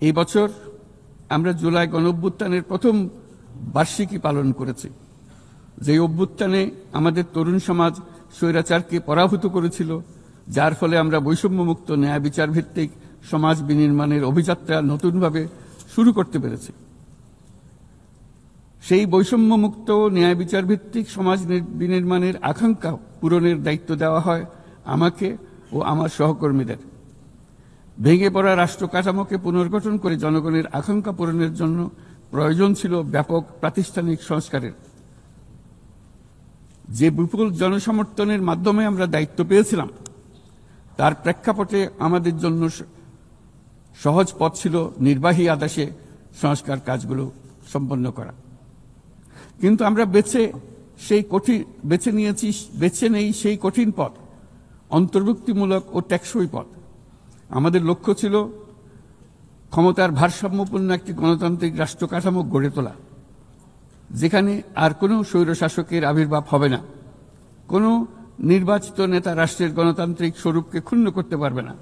এই বছর আমরা জুলাই গণঅভ্যুত্থানের প্রথম বার্ষিকী পালন করেছি। যে অভ্যুত্থানে আমাদের তরুণ সমাজ স্বৈরাচারকে পরাভূত করেছিল, যার ফলে আমরা বৈষম্যমুক্ত ন্যায় বিচার ভিত্তিক সমাজ বিনির্মাণের অভিযাত্রা নতুনভাবে শুরু করতে পেরেছি। সেই বৈষম্যমুক্ত ন্যায় বিচার ভিত্তিক সমাজ বিনির্মাণের আকাঙ্ক্ষা পূরণের দায়িত্ব দেওয়া হয় আমাকে ও আমার সহকর্মীদের। ভেঙে পড়া রাষ্ট্র কাঠামোকে পুনর্গঠন করে জনগণের আকাঙ্ক্ষা পূরণের জন্য প্রয়োজন ছিল ব্যাপক প্রাতিষ্ঠানিক সংস্কারের। যে বিপুল জনসমর্থনের মাধ্যমে আমরা দায়িত্ব পেয়েছিলাম, তার প্রেক্ষাপটে আমাদের জন্য সহজ পথ ছিল নির্বাহী আদেশে সংস্কার কাজগুলো সম্পন্ন করা। কিন্তু আমরা বেছে নেই সেই কঠিন পথ, অন্তর্ভুক্তিমূলক ও টেকসই পথ। আমাদের লক্ষ্য ছিল ক্ষমতার ভারসাম্যপূর্ণ একটি গণতান্ত্রিক রাষ্ট্র কাঠামো গড়ে তোলা, যেখানে আর কোনো স্বৈরশাসকের আবির্ভাব হবে না, কোনো নির্বাচিত নেতা রাষ্ট্রের গণতান্ত্রিক স্বরূপকে ক্ষুণ্ণ করতে পারবে না,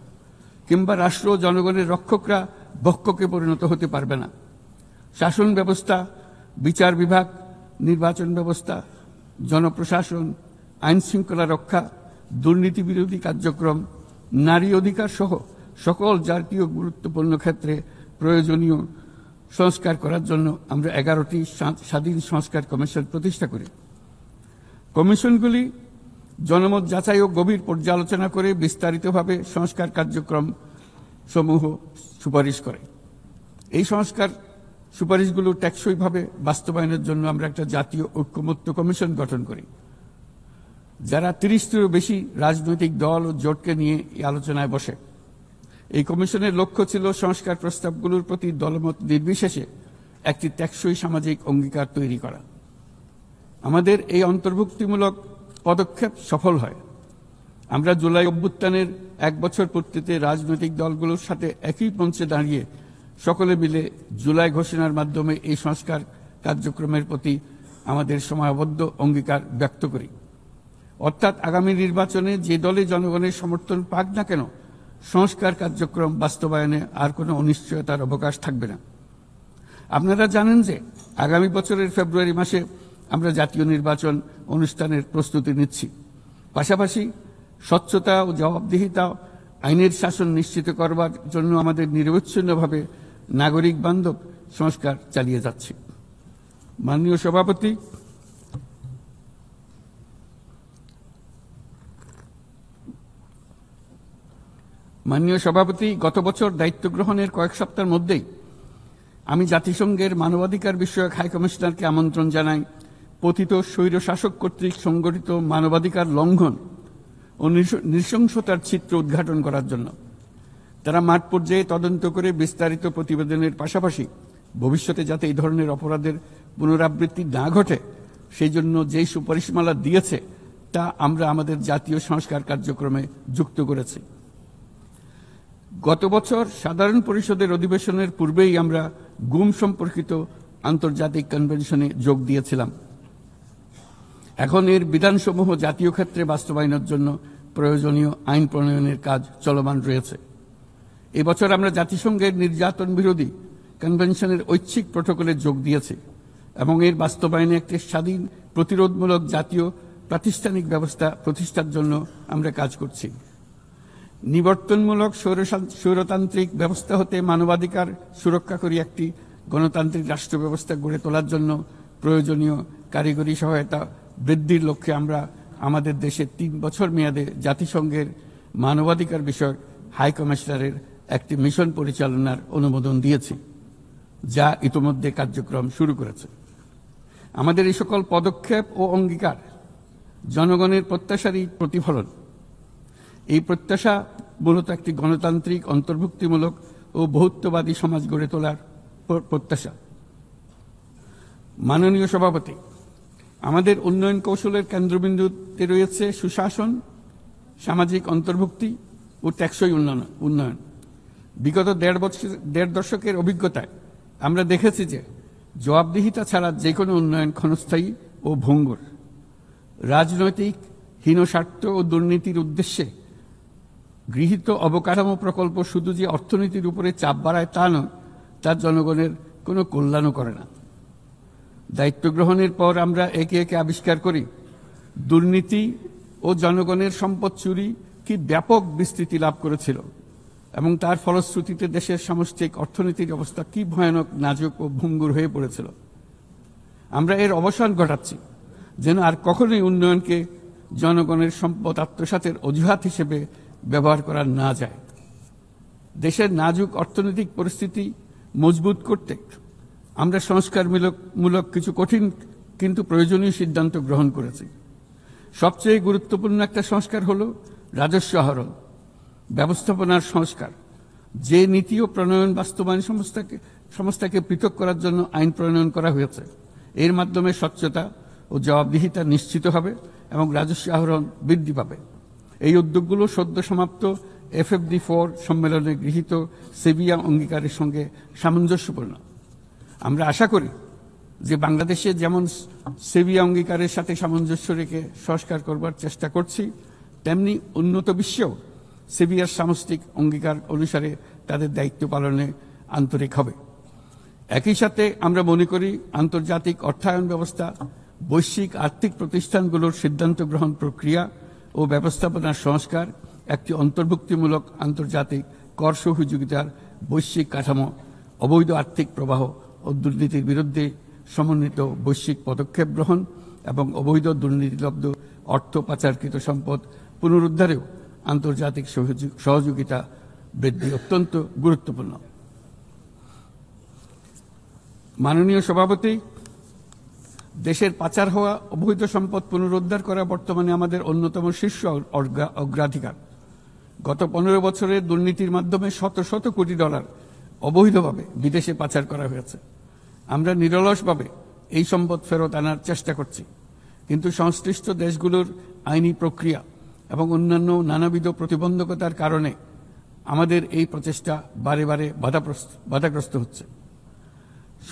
কিংবা রাষ্ট্র জনগণের রক্ষকরা ভক্ষকে পরিণত হতে পারবে না। শাসন ব্যবস্থা, বিচার বিভাগ, নির্বাচন ব্যবস্থা, জনপ্রশাসন, আইন শৃঙ্খলা রক্ষা, দুর্নীতি বিরোধী কার্যক্রম, নারী অধিকার সহ সকল জাতীয় গুরুত্বপূর্ণ ক্ষেত্রে প্রয়োজনীয় সংস্কার করার জন্য আমরা 11টি স্বাধীন সংস্কার কমিশন প্রতিষ্ঠা করি। কমিশনগুলি জনমত যাচাই ও গভীর পর্যালোচনা করে বিস্তারিতভাবে সংস্কার কার্যক্রম সমূহ সুপারিশ করে। এই সংস্কার সুপারিশগুলো টেকসইভাবে বাস্তবায়নের জন্য আমরা একটা জাতীয় ঐক্যমত্য কমিশন গঠন করি, যারা 30টিরও বেশি রাজনৈতিক দল ও জোটকে নিয়ে এই আলোচনায় বসে। এই কমিশনের লক্ষ্য ছিল সংস্কার প্রস্তাবগুলোর প্রতি দলমত নির্বিশেষে একটি টেকসই সামাজিক অঙ্গীকার তৈরি করা। আমাদের এই অন্তর্ভুক্তিমূলক পদক্ষেপ সফল হয়। আমরা জুলাই অভ্যুত্থানের 1 বছর পূর্তিতে রাজনৈতিক দলগুলোর সাথে একই মঞ্চে দাঁড়িয়ে সকলে মিলে জুলাই ঘোষণার মাধ্যমে এই সংস্কার কার্যক্রমের প্রতি আমাদের সময়বদ্ধ অঙ্গীকার ব্যক্ত করি। অর্থাৎ আগামী নির্বাচনে যে দলে জনগণের সমর্থন পাক না কেন, সংস্কার কার্যক্রম বাস্তবায়নে আর কোনো অনিশ্চয়তার অবকাশ থাকবে না। আপনারা জানেন যে আগামী বছরের ফেব্রুয়ারি মাসে আমরা জাতীয় নির্বাচন অনুষ্ঠানের প্রস্তুতি নিচ্ছি। পাশাপাশি স্বচ্ছতা ও জবাবদিহিতা, আইনের শাসন নিশ্চিত করবার জন্য আমাদের নিরবচ্ছিন্নভাবে নাগরিক বান্ধব সংস্কার চালিয়ে যাচ্ছি। মাননীয় সভাপতি, গত বছর দায়িত্ব গ্রহণের কয়েক সপ্তাহের মধ্যেই আমি জাতিসংঘের মানবাধিকার বিষয়ক হাই কমিশনারকে আমন্ত্রণ জানাই পতিত স্বৈরশাসক কর্তৃক সংগঠিত মানবাধিকার লঙ্ঘন ও নৃশংসতার চিত্র উদ্ঘাটন করার জন্য। তারা মাঠ পর্যায়ে তদন্ত করে বিস্তারিত প্রতিবেদনের পাশাপাশি ভবিষ্যতে যাতে এই ধরনের অপরাধের পুনরাবৃত্তি না ঘটে সেই জন্য যেই সুপারিশমালা দিয়েছে তা আমরা আমাদের জাতীয় সংস্কার কার্যক্রমে যুক্ত করেছি। গত বছর সাধারণ পরিষদের অধিবেশনের পূর্বেই আমরা গুম সম্পর্কিত আন্তর্জাতিক কনভেনশনে যোগ দিয়েছিলাম। এখন এর বিধানসমূহ জাতীয় ক্ষেত্রে বাস্তবায়নের জন্য প্রয়োজনীয় আইন প্রণয়নের কাজ চলমান রয়েছে। এবছর আমরা জাতিসংঘের নির্যাতন বিরোধী কনভেনশনের ঐচ্ছিক প্রটোকলে যোগ দিয়েছি এবং এর বাস্তবায়নে একটি স্বাধীন প্রতিরোধমূলক জাতীয় প্রাতিষ্ঠানিক ব্যবস্থা প্রতিষ্ঠার জন্য আমরা কাজ করছি। নিবর্তনমূলক স্বৈরতান্ত্রিক ব্যবস্থা হতে মানবাধিকার সুরক্ষাকারী একটি গণতান্ত্রিক রাষ্ট্র ব্যবস্থা গড়ে তোলার জন্য প্রয়োজনীয় কারিগরি সহায়তা বৃদ্ধির লক্ষ্যে আমরা আমাদের দেশে 3 বছর মেয়াদে জাতিসংঘের মানবাধিকার বিষয়ক হাই কমিশনারের একটি মিশন পরিচালনার অনুমোদন দিয়েছি, যা ইতোমধ্যে কার্যক্রম শুরু করেছে। আমাদের এই সকল পদক্ষেপ ও অঙ্গীকার জনগণের প্রত্যাশারই প্রতিফলন। এই প্রত্যাশা মূলত একটি গণতান্ত্রিক, অন্তর্ভুক্তিমূলক ও বহুত্ববাদী সমাজ গড়ে তোলার প্রত্যাশা। মাননীয় সভাপতি, আমাদের উন্নয়ন কৌশলের কেন্দ্রবিন্দুতে রয়েছে সুশাসন, সামাজিক অন্তর্ভুক্তি ও টেকসই উন্নয়ন। বিগত 1.5 দশকের অভিজ্ঞতায় আমরা দেখেছি যে জবাবদিহিতা ছাড়া যে কোনো উন্নয়ন ক্ষণস্থায়ী ও ভঙ্গুর। রাজনৈতিক হীনস্বার্থ ও দুর্নীতির উদ্দেশ্যে গৃহীত অবকাঠামো প্রকল্প শুধু যে অর্থনীতির উপরে চাপ বাড়ায় তা নয়, তা জনগণের কোনো কল্যাণও করে না। দায়িত্ব গ্রহণের পর আমরা একে একে আবিষ্কার করি দুর্নীতি ও জনগণের সম্পদ চুরি কি ব্যাপক বিস্তৃতি লাভ করেছিল এবং তার ফলশ্রুতিতে দেশের সামষ্টিক অর্থনীতির অবস্থা কি ভয়ানক, নাজুক ও ভঙ্গুর হয়ে পড়েছিল। আমরা এর অবসান ঘটাচ্ছি যেন আর কখনোই উন্নয়নকে জনগণের সম্পদ আত্মসাতের অজুহাত হিসেবে ব্যবহার করা না যায়। দেশের নাজুক অর্থনৈতিক পরিস্থিতি মজবুত করতে আমরা সংস্কারমূলক কিছু কঠিন কিন্তু প্রয়োজনীয় সিদ্ধান্ত গ্রহণ করেছি। সবচেয়ে গুরুত্বপূর্ণ একটা সংস্কার হলো রাজস্ব আহরণ ব্যবস্থাপনার সংস্কার। যে নীতি ও প্রণয়ন বাস্তবায়ন সংস্থাকে পৃথক করার জন্য আইন প্রণয়ন করা হয়েছে, এর মাধ্যমে স্বচ্ছতা ও জবাবদিহিতা নিশ্চিত হবে এবং রাজস্ব আহরণ বৃদ্ধি পাবে। এই উদ্যোগগুলো সদ্য সমাপ্ত FFD4 সম্মেলনে গৃহীত সেভিয়া অঙ্গীকারের সঙ্গে সামঞ্জস্যপূর্ণ। আমরা আশা করি যে বাংলাদেশে যেমন সেভিয়া অঙ্গীকারের সাথে সামঞ্জস্য রেখে সংস্কার করবার চেষ্টা করছি, তেমনি উন্নত বিশ্বেও সেভিয়ার সামষ্টিক অঙ্গীকার অনুসারে তাদের দায়িত্ব পালনে আন্তরিক হবে। একই সাথে আমরা মনে করি আন্তর্জাতিক অর্থায়ন ব্যবস্থা, বৈশ্বিক আর্থিক প্রতিষ্ঠানগুলোর সিদ্ধান্ত গ্রহণ প্রক্রিয়া ও ব্যবস্থাপনার সংস্কার, একটি অন্তর্ভুক্তিমূলক আন্তর্জাতিক কর সহযোগিতার বৈশ্বিক কাঠামো, অবৈধ আর্থিক প্রবাহ ও দুর্নীতির বিরুদ্ধে সমন্বিত বৈশ্বিক পদক্ষেপ গ্রহণ এবং অবৈধ দুর্নীতিলব্ধ অর্থ পাচারকৃত সম্পদ পুনরুদ্ধারেও আন্তর্জাতিক সহযোগিতা বৃদ্ধি অত্যন্ত গুরুত্বপূর্ণ। মাননীয় সভাপতি, দেশের পাচার হওয়া অবৈধ সম্পদ পুনরুদ্ধার করা বর্তমানে আমাদের অন্যতম শীর্ষ অগ্রাধিকার। গত 15 বছরে দুর্নীতির মাধ্যমে শত শত কোটি ডলার অবৈধভাবে বিদেশে পাচার করা হয়েছে। আমরা নিরলসভাবে এই সম্পদ ফেরত আনার চেষ্টা করছি, কিন্তু সংশ্লিষ্ট দেশগুলোর আইনি প্রক্রিয়া এবং অন্যান্য নানাবিধ প্রতিবন্ধকতার কারণে আমাদের এই প্রচেষ্টা বারে বারে বাধাগ্রস্ত হচ্ছে।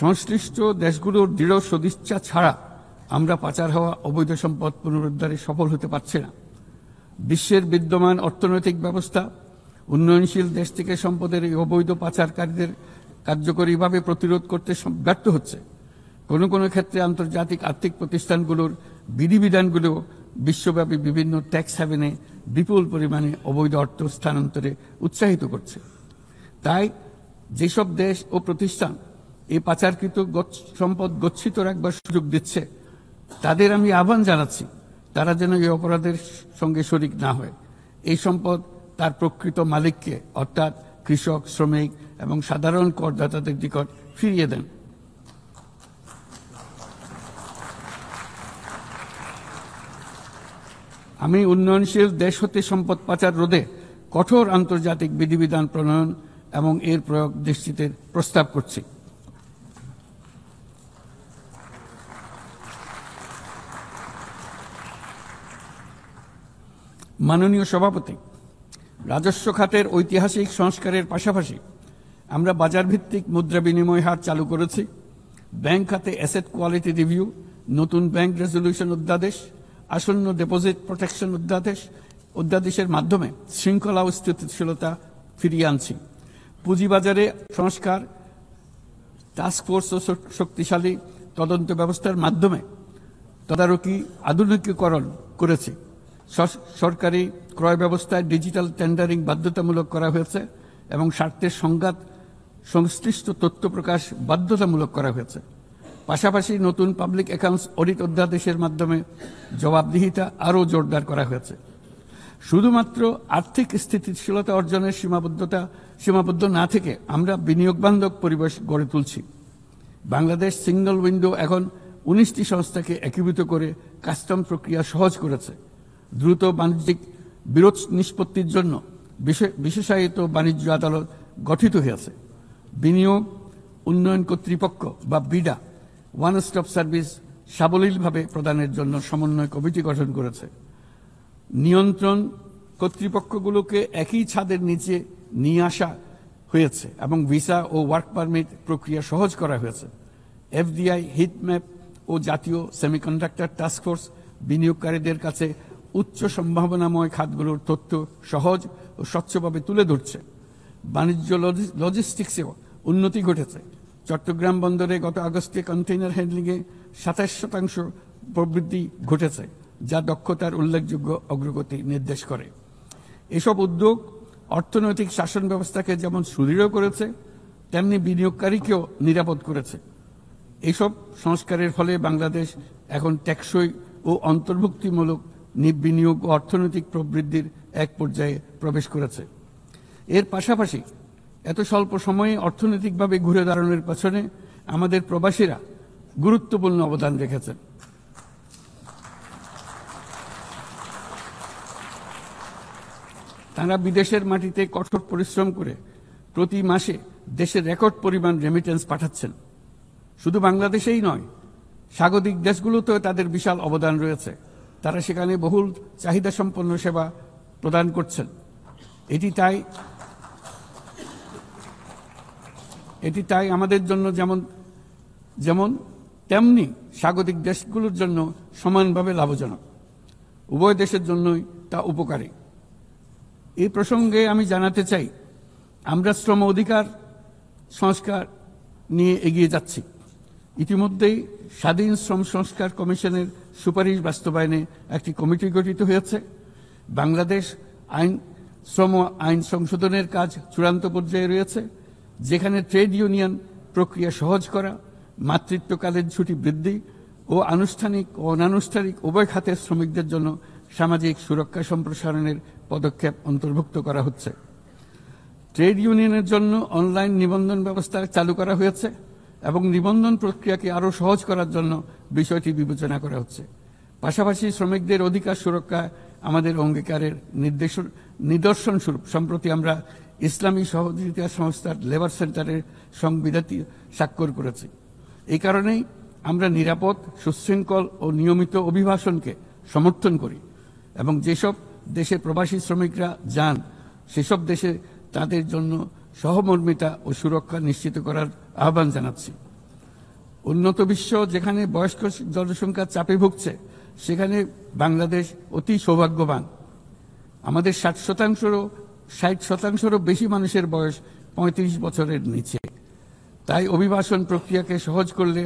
সংশ্লিষ্ট দেশগুলোর দৃঢ় সদিচ্ছা ছাড়া আমরা পাচার হওয়া অবৈধ সম্পদ পুনরুদ্ধারে সফল হতে পারছি না। বিশ্বের বিদ্যমান অর্থনৈতিক ব্যবস্থা উন্নয়নশীল দেশ থেকে সম্পদের এই অবৈধ পাচারকারীদের কার্যকরীভাবে প্রতিরোধ করতে ব্যর্থ হচ্ছে। কোনো কোনো ক্ষেত্রে আন্তর্জাতিক আর্থিক প্রতিষ্ঠানগুলোর বিধিবিধানগুলো বিশ্বব্যাপী বিভিন্ন ট্যাক্স হ্যাভেনে বিপুল পরিমাণে অবৈধ অর্থ স্থানান্তরে উৎসাহিত করছে। তাই যেসব দেশ ও প্রতিষ্ঠান এই পাচারকৃত সম্পদ গচ্ছিত রাখবার সুযোগ দিচ্ছে, তাদের আমি আহ্বান জানাচ্ছি তারা যেন এই অপরাধের সঙ্গে শরিক না হয়। এই সম্পদ তার প্রকৃত মালিককে অর্থাৎ কৃষক, শ্রমিক এবং সাধারণ করদাতাদের নিকট ফিরিয়ে দেন। আমি উন্নয়নশীল দেশ হতে সম্পদ পাচার রোধে কঠোর আন্তর্জাতিক বিধিবিধান প্রণয়ন এবং এর প্রয়োগ নিশ্চিতের প্রস্তাব করছি। মাননীয় সভাপতি, রাজস্ব খাতের ঐতিহাসিক সংস্কারের পাশাপাশি আমরা বাজারভিত্তিক মুদ্রা বিনিময় হার চালু করেছি। ব্যাংক খাতে অ্যাসেট কোয়ালিটি রিভিউ, নতুন ব্যাংক রেজলিউশন অধ্যাদেশ, আসন্ন ডিপোজিট প্রোটেকশন অধ্যাদেশের মাধ্যমে শৃঙ্খলা ও স্থিতিশীলতা ফিরিয়ে আনছি। পুঁজিবাজারে সংস্কার, টাস্কফোর্স ও শক্তিশালী তদন্ত ব্যবস্থার মাধ্যমে তদারকি আধুনিকীকরণ করেছি। সরকারি ক্রয় ব্যবস্থায় ডিজিটাল টেন্ডারিং বাধ্যতামূলক করা হয়েছে এবং স্বার্থের সংঘাত সংশ্লিষ্ট তথ্য প্রকাশ বাধ্যতামূলক করা হয়েছে। পাশাপাশি নতুন পাবলিক অ্যাকাউন্টস অডিট অধ্যাদেশের মাধ্যমে জবাবদিহিতা আরও জোরদার করা হয়েছে। শুধুমাত্র আর্থিক স্থিতিশীলতা অর্জনের সীমাবদ্ধ না থেকে আমরা বিনিয়োগ বান্ধব পরিবেশ গড়ে তুলছি। বাংলাদেশ সিঙ্গল উইন্ডো এখন 19টি সংস্থাকে একীভূত করে কাস্টম প্রক্রিয়া সহজ করেছে। দ্রুত বাণিজ্যিক বিরোধ নিষ্পত্তির জন্য বিশেষায়িত বাণিজ্য আদালত গঠিত হয়েছে। বিনিয়োগ উন্নয়ন কর্তৃপক্ষ বা বিডা ওয়ান স্টপ সার্ভিস সাবলীলভাবে প্রদানের জন্য সমন্বয় কমিটি গঠন করেছে। নিয়ন্ত্রণ কর্তৃপক্ষগুলোকে একই ছাদের নিচে নিয়ে আসা হয়েছে এবং ভিসা ও ওয়ার্ক পারমিট প্রক্রিয়া সহজ করা হয়েছে। FDI, হিটম্যাপ ও জাতীয় সেমিকন্ডাক্টর টাস্কফোর্স বিনিয়োগকারীদের কাছে উচ্চ সম্ভাবনাময় খাতগুলোর তথ্য সহজ ও স্বচ্ছভাবে তুলে ধরছে। বাণিজ্য লজিস্টিক্সেও উন্নতি ঘটেছে। চট্টগ্রাম বন্দরে গত আগস্টে কন্টেইনার হ্যান্ডলিংয়ে 27% প্রবৃদ্ধি ঘটেছে, যা দক্ষতার উল্লেখযোগ্য অগ্রগতি নির্দেশ করে। এসব উদ্যোগ অর্থনৈতিক শাসন ব্যবস্থাকে যেমন সুদৃঢ় করেছে, তেমনি বিনিয়োগকারীকেও নিরাপদ করেছে। এসব সংস্কারের ফলে বাংলাদেশ এখন টেকসই ও অন্তর্ভুক্তিমূলক বিনিয়োগ ও অর্থনৈতিক প্রবৃদ্ধির এক পর্যায়ে প্রবেশ করেছে। এর পাশাপাশি এত স্বল্প সময়ে অর্থনৈতিকভাবে ঘুরে দাঁড়ানোর পেছনে আমাদের প্রবাসীরা গুরুত্বপূর্ণ অবদান রেখেছেন। তারা বিদেশের মাটিতে কঠোর পরিশ্রম করে প্রতি মাসে দেশের রেকর্ড পরিমাণ রেমিটেন্স পাঠাচ্ছেন। শুধু বাংলাদেশেই নয়, স্বাগতিক দেশগুলোতেও তাদের বিশাল অবদান রয়েছে। তারা সেখানে বহুল চাহিদা সম্পন্ন সেবা প্রদান করছেন। এটি তাই আমাদের জন্য যেমন তেমনি স্বাগতিক দেশগুলোর জন্য সমানভাবে লাভজনক। উভয় দেশের জন্যই তা উপকারী। এই প্রসঙ্গে আমি জানাতে চাই, আমরা শ্রম অধিকার সংস্কার নিয়ে এগিয়ে যাচ্ছি। ইতিমধ্যেই স্বাধীন শ্রম সংস্কার কমিশনের সুপারিশ বাস্তবায়নে একটি কমিটি গঠিত হয়েছে। বাংলাদেশ শ্রম আইন সংশোধনের কাজ চূড়ান্ত পর্যায়ে রয়েছে, যেখানে ট্রেড ইউনিয়ন প্রক্রিয়া সহজ করা, মাতৃত্বকালীন ছুটি বৃদ্ধি ও আনুষ্ঠানিক ও অনানুষ্ঠানিক উভয় খাতের শ্রমিকদের জন্য সামাজিক সুরক্ষা সম্প্রসারণের পদক্ষেপ অন্তর্ভুক্ত করা হচ্ছে। ট্রেড ইউনিয়নের জন্য অনলাইন নিবন্ধন ব্যবস্থা চালু করা হয়েছে এবং নিবন্ধন প্রক্রিয়াকে আরও সহজ করার জন্য বিষয়টি বিবেচনা করা হচ্ছে। পাশাপাশি শ্রমিকদের অধিকার সুরক্ষায় আমাদের অঙ্গীকারের নিদর্শন স্বরূপ সম্প্রতি আমরা ইসলামী সহযোগিতা সংস্থার লেবার সেন্টারের সংবিধানটি স্বাক্ষর করেছি। এই কারণেই আমরা নিরাপদ, সুশৃঙ্খল ও নিয়মিত অভিবাসনকে সমর্থন করি এবং যেসব দেশে প্রবাসী শ্রমিকরা যান সেসব দেশে তাদের জন্য সহমর্মিতা ও সুরক্ষা নিশ্চিত করার আহ্বান জানাচ্ছি। উন্নত বিশ্ব যেখানে বয়স্ক জনসংখ্যার চাপে ভুগছে, সেখানে বাংলাদেশ অতি সৌভাগ্যবান। আমাদের 60%-রও বেশি মানুষের বয়স 35 বছরের নিচে। তাই অভিবাসন প্রক্রিয়াকে সহজ করলে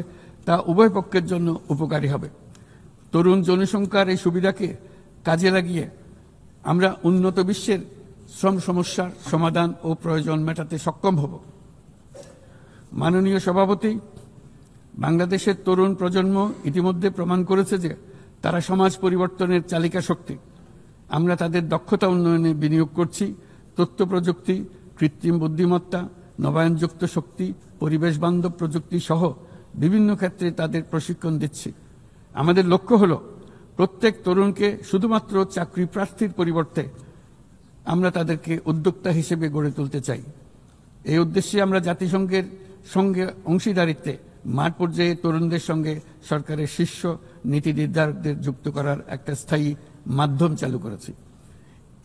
তা উভয় পক্ষের জন্য উপকারী হবে। তরুণ জনসংখ্যার এই সুবিধাকে কাজে লাগিয়ে আমরা উন্নত বিশ্বের শ্রম সমস্যার সমাধান ও প্রয়োজন মেটাতে সক্ষম হব। মাননীয় সভাপতি, বাংলাদেশের তরুণ প্রজন্ম ইতিমধ্যে প্রমাণ করেছে যে তারা সমাজ পরিবর্তনের চালিকা শক্তি। আমরা তাদের দক্ষতা উন্নয়নে বিনিয়োগ করছি। তথ্য প্রযুক্তি, কৃত্রিম বুদ্ধিমত্তা, নবায়নযুক্ত শক্তি, পরিবেশ বান্ধব প্রযুক্তি সহ বিভিন্ন ক্ষেত্রে তাদের প্রশিক্ষণ দিচ্ছি। আমাদের লক্ষ্য হল প্রত্যেক তরুণকে শুধুমাত্র চাকরি প্রার্থীর পরিবর্তে আমরা তাদেরকে উদ্যোক্তা হিসেবে গড়ে তুলতে চাই। এই উদ্দেশ্যে আমরা জাতিসংঘের সঙ্গে অংশীদারিত্বে মাঠ পর্যায়ে তরুণদের সঙ্গে সরকারের শীর্ষ নীতি নির্ধারকদের যুক্ত করার একটা স্থায়ী মাধ্যম চালু করেছি।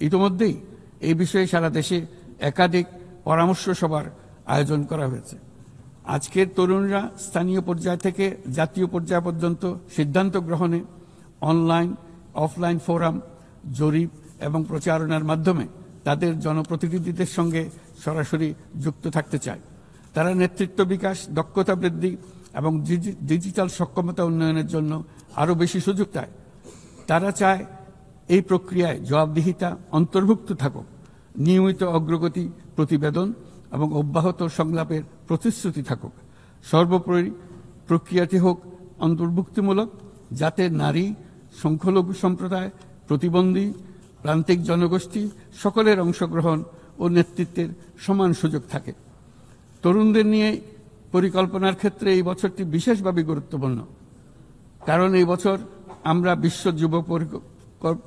ইতিমধ্যেই এই বিষয়ে সারা দেশে একাধিক পরামর্শ সভার আয়োজন করা হয়েছে। আজকের তরুণরা স্থানীয় পর্যায় থেকে জাতীয় পর্যায় পর্যন্ত সিদ্ধান্ত গ্রহণে অনলাইন, অফলাইন ফোরাম, জরিপ এবং প্রচারণার মাধ্যমে তাদের জনপ্রতিনিধিদের সঙ্গে সরাসরি যুক্ত থাকতে চায়। তারা নেতৃত্ব বিকাশ, দক্ষতা বৃদ্ধি এবং ডিজিটাল সক্ষমতা উন্নয়নের জন্য আরও বেশি সুযোগ চায়। তারা চায় এই প্রক্রিয়ায় জবাবদিহিতা অন্তর্ভুক্ত থাকুক, নিয়মিত অগ্রগতি প্রতিবেদন এবং অব্যাহত সংলাপের প্রতিশ্রুতি থাকুক। সর্বোপরি প্রক্রিয়াটি হোক অন্তর্ভুক্তিমূলক, যাতে নারী, সংখ্যালঘু সম্প্রদায়, প্রতিবন্ধী, প্রান্তিক জনগোষ্ঠী সকলের অংশগ্রহণ ও নেতৃত্বের সমান সুযোগ থাকে। তরুণদের নিয়ে পরিকল্পনার ক্ষেত্রে এই বছরটি বিশেষভাবে গুরুত্বপূর্ণ, কারণ এই বছর আমরা বিশ্ব যুব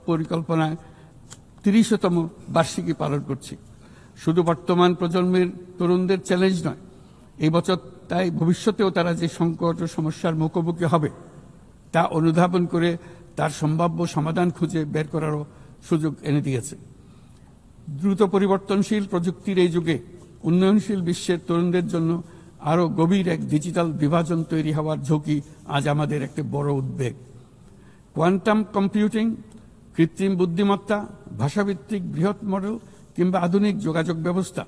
পরিকল্পনায় 30তম বার্ষিকী পালন করছি। শুধু বর্তমান প্রজন্মের তরুণদের চ্যালেঞ্জ নয়, এই বছর তাই ভবিষ্যতেও তারা যে সংকট ও সমস্যার মুখোমুখি হবে তা অনুধাবন করে তার সম্ভাব্য সমাধান খুঁজে বের করারও সুযোগ এনে দিয়েছে। দ্রুত পরিবর্তনশীল প্রযুক্তির এই যুগে উন্নয়নশীল বিশ্বের তরুণদের জন্য আরও গভীর এক ডিজিটাল বিভাজন তৈরি হওয়ার ঝুঁকি আজ আমাদের একটি বড় উদ্বেগ। কোয়ান্টাম কম্পিউটিং, কৃত্রিম বুদ্ধিমত্তা, ভাষাভিত্তিক বৃহৎ মডেল কিংবা আধুনিক যোগাযোগ ব্যবস্থা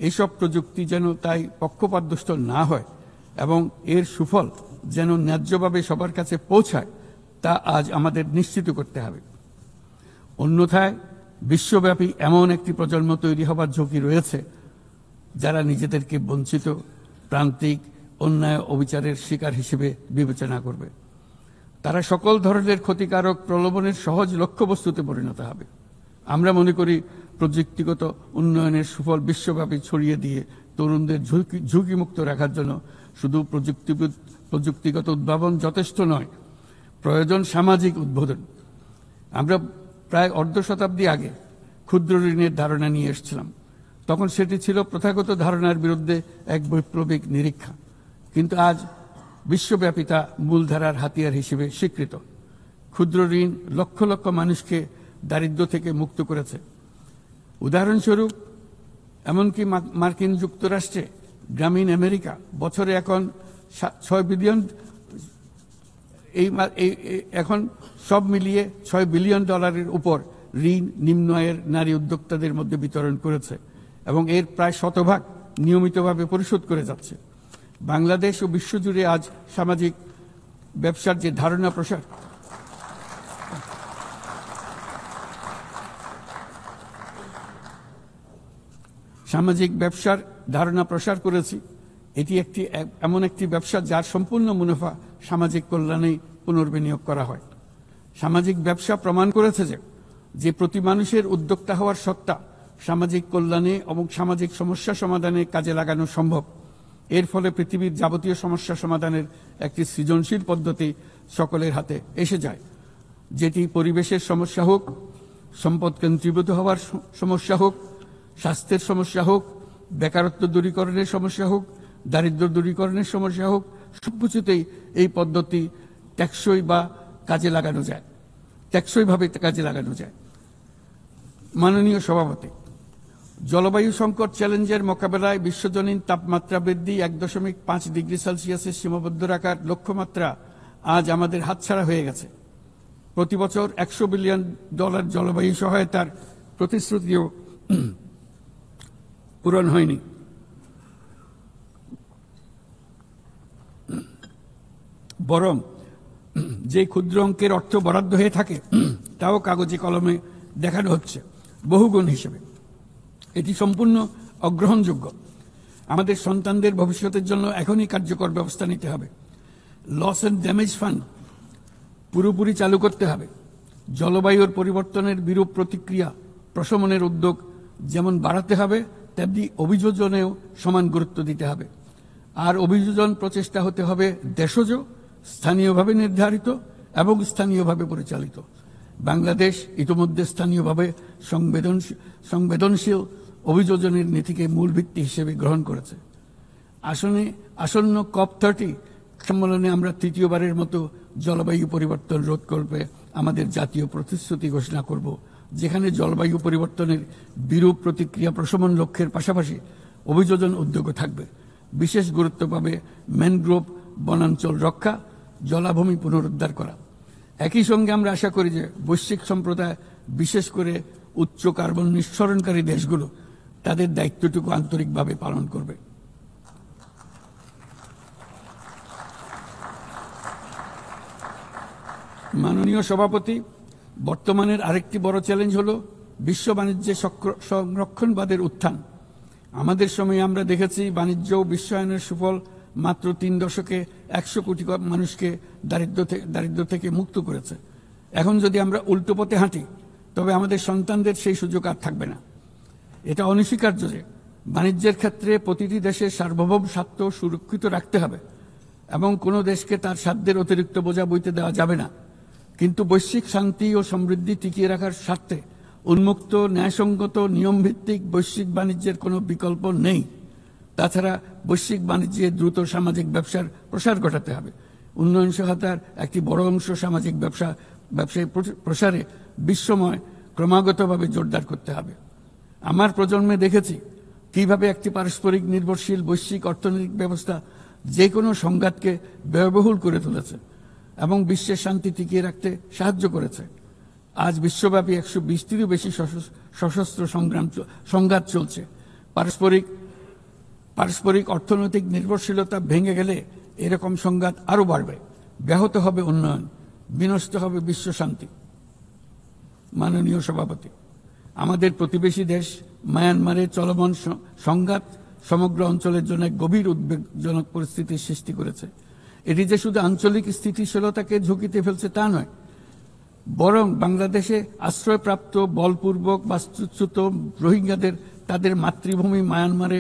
এইসব প্রযুক্তি যেন তাই পক্ষপাতদুষ্ট না হয় এবং এর সুফল যেন ন্যায্যভাবে সবার কাছে পৌঁছায়, তা আজ আমাদের নিশ্চিত করতে হবে। অন্যথায় বিশ্বব্যাপী এমন একটি প্রজন্ম তৈরি হবার ঝুঁকি রয়েছে যারা নিজেদেরকে বঞ্চিত, প্রান্তিক, অন্যায় অবিচারের শিকার হিসেবে বিবেচনা করবে। তারা সকল ধরনের ক্ষতিকারক প্রলোভনের সহজ লক্ষ্যবস্তুতে পরিণত হবে। আমরা মনে করি প্রযুক্তিগত উন্নয়নের সুফল বিশ্বব্যাপী ছড়িয়ে দিয়ে তরুণদের ঝুঁকিমুক্ত রাখার জন্য শুধু প্রযুক্তিগত উদ্ভাবন যথেষ্ট নয়, প্রয়োজন সামাজিক উদ্বোধন। আমরা প্রায় অর্ধ শতাব্দী আগে ক্ষুদ্র ঋণের ধারণা নিয়ে এসেছিলাম। তখন সেটি ছিল প্রথাগত ধারণার বিরুদ্ধে এক বৈপ্লবিক নিরীক্ষা, কিন্তু আজ বিশ্বব্যাপী তা মূলধারার হাতিয়ার হিসেবে স্বীকৃত। ক্ষুদ্র ঋণ লক্ষ লক্ষ মানুষকে দারিদ্র্য থেকে মুক্ত করেছে। উদাহরণস্বরূপ, এমনকি মার্কিন যুক্তরাষ্ট্রে গ্রামীণ আমেরিকা বছরে এখন 6 বিলিয়ন, এখন সব মিলিয়ে $6 বিলিয়ন উপর ঋণ নিম্ন আয়ের নারী উদ্যোক্তাদের মধ্যে বিতরণ করেছে এবং এর প্রায় শতভাগ নিয়মিতভাবে পরিশোধ করে যাচ্ছে। বাংলাদেশ ও বিশ্বজুড়ে আজ সামাজিক ব্যবসার যে ধারণা প্রসার করেছি, এটি এমন একটি ব্যবসা যার সম্পূর্ণ মুনাফা সামাজিক কল্যাণে পুনর্বিনিয়োগ করা হয়। সামাজিক ব্যবসা প্রমাণ করেছে যে প্রতি মানুষের উদ্যোক্তা হওয়ার সত্তা সামাজিক কল্যাণে এবং সামাজিক সমস্যা সমাধানে কাজে লাগানো সম্ভব। এর ফলে পৃথিবীর যাবতীয় সমস্যা সমাধানের একটি সৃজনশীল পদ্ধতি সকলের হাতে এসে যায়, যেটি পরিবেশের সমস্যা হোক, সম্পদ কেন্দ্রীভূত হওয়ার সমস্যা হোক, স্বাস্থ্যের সমস্যা হোক, বেকারত্ব দূরীকরণের সমস্যা হোক, দারিদ্র্য দূরীকরণের সমস্যা হোক, সবকিছুতেই এই পদ্ধতি টেকসইভাবে কাজে লাগানো যায়। মাননীয় সভাপতি, জলবায়ু সংকট চ্যালেঞ্জের মোকাবেলায় বিশ্বজনীন তাপমাত্রা বৃদ্ধি 1.5 ডিগ্রি সেলসিয়াসের সীমাবদ্ধ রাখার লক্ষ্যমাত্রা আজ আমাদের হাতছাড়া হয়ে গেছে। প্রতি বছর $100 বিলিয়ন জলবায়ু সহায়তার প্রতিশ্রুতিও পূরণ হয়নি। বরং যে ক্ষুদ্র অঙ্কের অর্থ বরাদ্দ হয়ে থাকে তাও কাগজে কলমে দেখানো হচ্ছে বহুগুণ হিসেবে। এটি সম্পূর্ণ অগ্রহণযোগ্য। আমাদের সন্তানদের ভবিষ্যতের জন্য এখনই কার্যকর ব্যবস্থা নিতে হবে। লস অ্যান্ড ড্যামেজ ফান্ড পুরোপুরি চালু করতে হবে। জলবায়ুর পরিবর্তনের বিরূপ প্রতিক্রিয়া প্রশমনের উদ্যোগ যেমন বাড়াতে হবে, তেমনি অভিযোজনেও সমান গুরুত্ব দিতে হবে। আর অভিযোজন প্রচেষ্টা হতে হবে দেশজ, স্থানীয়ভাবে নির্ধারিত এবং স্থানীয়ভাবে পরিচালিত। বাংলাদেশ ইতিমধ্যে স্থানীয়ভাবে সংবেদনশীল অভিযোজনের নীতিকে মূল ভিত্তি হিসেবে গ্রহণ করেছে। আসন্ন COP30 সম্মেলনে আমরা তৃতীয়বারের মতো জলবায়ু পরিবর্তন রোধ করবে আমাদের জাতীয় প্রতিশ্রুতি ঘোষণা করব, যেখানে জলবায়ু পরিবর্তনের বিরূপ প্রতিক্রিয়া প্রশমন লক্ষ্যের পাশাপাশি অভিযোজন উদ্যোগও থাকবে। বিশেষ গুরুত্ব পাবে ম্যানগ্রোভ বনাঞ্চল রক্ষা, জলাভূমি পুনরুদ্ধার করা। একই সঙ্গে আমরা আশা করি যে বৈশ্বিক সম্প্রদায়, বিশেষ করে উচ্চ কার্বন নিঃসরণকারী দেশগুলো তাদের দায়িত্বটুকু আন্তরিকভাবে পালন করবে। মাননীয় সভাপতি, বর্তমানের আরেকটি বড় চ্যালেঞ্জ হলো বিশ্ব বাণিজ্যে সংরক্ষণবাদের উত্থান। আমাদের সময়ে আমরা দেখেছি বাণিজ্য ও বিশ্বায়নের সুফল মাত্র 3 দশকে 100 কোটি মানুষকে দারিদ্র্য থেকে মুক্ত করেছে। এখন যদি আমরা উল্টো পথে হাঁটি তবে আমাদের সন্তানদের সেই সুযোগ আর থাকবে না। এটা অনস্বীকার্য যে বাণিজ্যের ক্ষেত্রে প্রতিটি দেশের সার্বভৌম স্বার্থ সুরক্ষিত রাখতে হবে এবং কোনো দেশকে তার সাধ্যের অতিরিক্ত বোঝা বইতে দেওয়া যাবে না। কিন্তু বৈশ্বিক শান্তি ও সমৃদ্ধি টিকিয়ে রাখার স্বার্থে উন্মুক্ত, ন্যায়সঙ্গত, নিয়মভিত্তিক বৈশ্বিক বাণিজ্যের কোনো বিকল্প নেই। তাছাড়া বৈশ্বিক বাণিজ্যে দ্রুত সামাজিক ব্যবসার প্রসার ঘটাতে হবে। উন্নয়ন সহায়তার একটি বড় অংশ সামাজিক ব্যবসায় প্রসারে বিশ্বময় ক্রমাগতভাবে জোরদার করতে হবে। আমার প্রজন্মে দেখেছি কিভাবে একটি পারস্পরিক নির্ভরশীল বৈশ্বিক অর্থনৈতিক ব্যবস্থা যে কোনো সংঘাতকে ব্যয়বহুল করে তুলেছে এবং বিশ্বের শান্তি টিকিয়ে রাখতে সাহায্য করেছে। আজ বিশ্বব্যাপী 120টিরও বেশি সশস্ত্র সংঘাত চলছে। পারস্পরিক পারস্পরিক অর্থনৈতিক নির্ভরশীলতা ভেঙে গেলে এরকম সংঘাত আরো বাড়বে, ব্যাহত হবে উন্নয়ন, বিনষ্ট হবে বিশ্ব শান্তি। মাননীয় সভাপতি, আমাদের প্রতিবেশী দেশ মায়ানমারে চলমান সংঘাত সমগ্র অঞ্চলের জন্য এক গভীর উদ্বেগজনক পরিস্থিতির সৃষ্টি করেছে। এটি যে শুধু আঞ্চলিক স্থিতিশীলতাকে ঝুঁকিতে ফেলছে তা নয়, বরং বাংলাদেশে আশ্রয়প্রাপ্ত বলপূর্বক বাস্তুচ্যুত রোহিঙ্গাদের তাদের মাতৃভূমি মায়ানমারে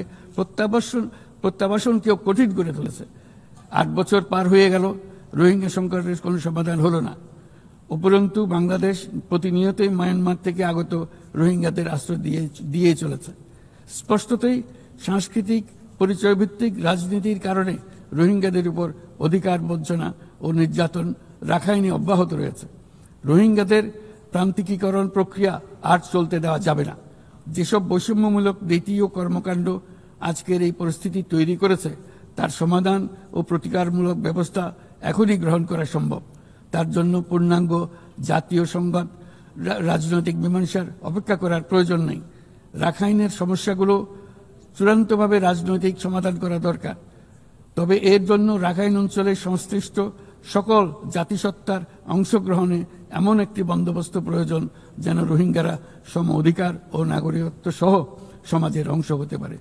প্রত্যাবাসনকেও কঠিন করে তুলেছে। 8 বছর পার হয়ে গেল, রোহিঙ্গা সংকটের কোনো সমাধান হলো না। উপরন্তু বাংলাদেশ প্রতিনিয়তই মায়ানমার থেকে আগত রোহিঙ্গাদের আশ্রয় দিয়ে চলেছে। স্পষ্টতই সাংস্কৃতিক পরিচয়ভিত্তিক রাজনীতির কারণে রোহিঙ্গাদের উপর অধিকার বঞ্চনা ও নির্যাতন রাখাইনে অব্যাহত রয়েছে। রোহিঙ্গাদের প্রান্তিকীকরণ প্রক্রিয়া আর চলতে দেওয়া যাবে না। যেসব বৈষম্যমূলক নীতি ও কর্মকাণ্ড আজকের এই পরিস্থিতি তৈরি করেছে, তার সমাধান ও প্রতিকারমূলক ব্যবস্থা এখনই গ্রহণ করা সম্ভব। তার জন্য পূর্ণাঙ্গ জাতীয় সংঘাত রাজনৈতিক মীমাংসার অপেক্ষা করার প্রয়োজন নেই। রাখাইনের সমস্যাগুলো চূড়ান্তভাবে রাজনৈতিক সমাধান করা দরকার। তবে এর জন্য রাখাইন অঞ্চলের সংশ্লিষ্ট সকল জাতিসত্তার অংশগ্রহণে এমন একটি বন্দোবস্ত প্রয়োজন যেন রোহিঙ্গারা সম অধিকার ও নাগরিকত্ব সহ সমাজের অংশ হতে পারে।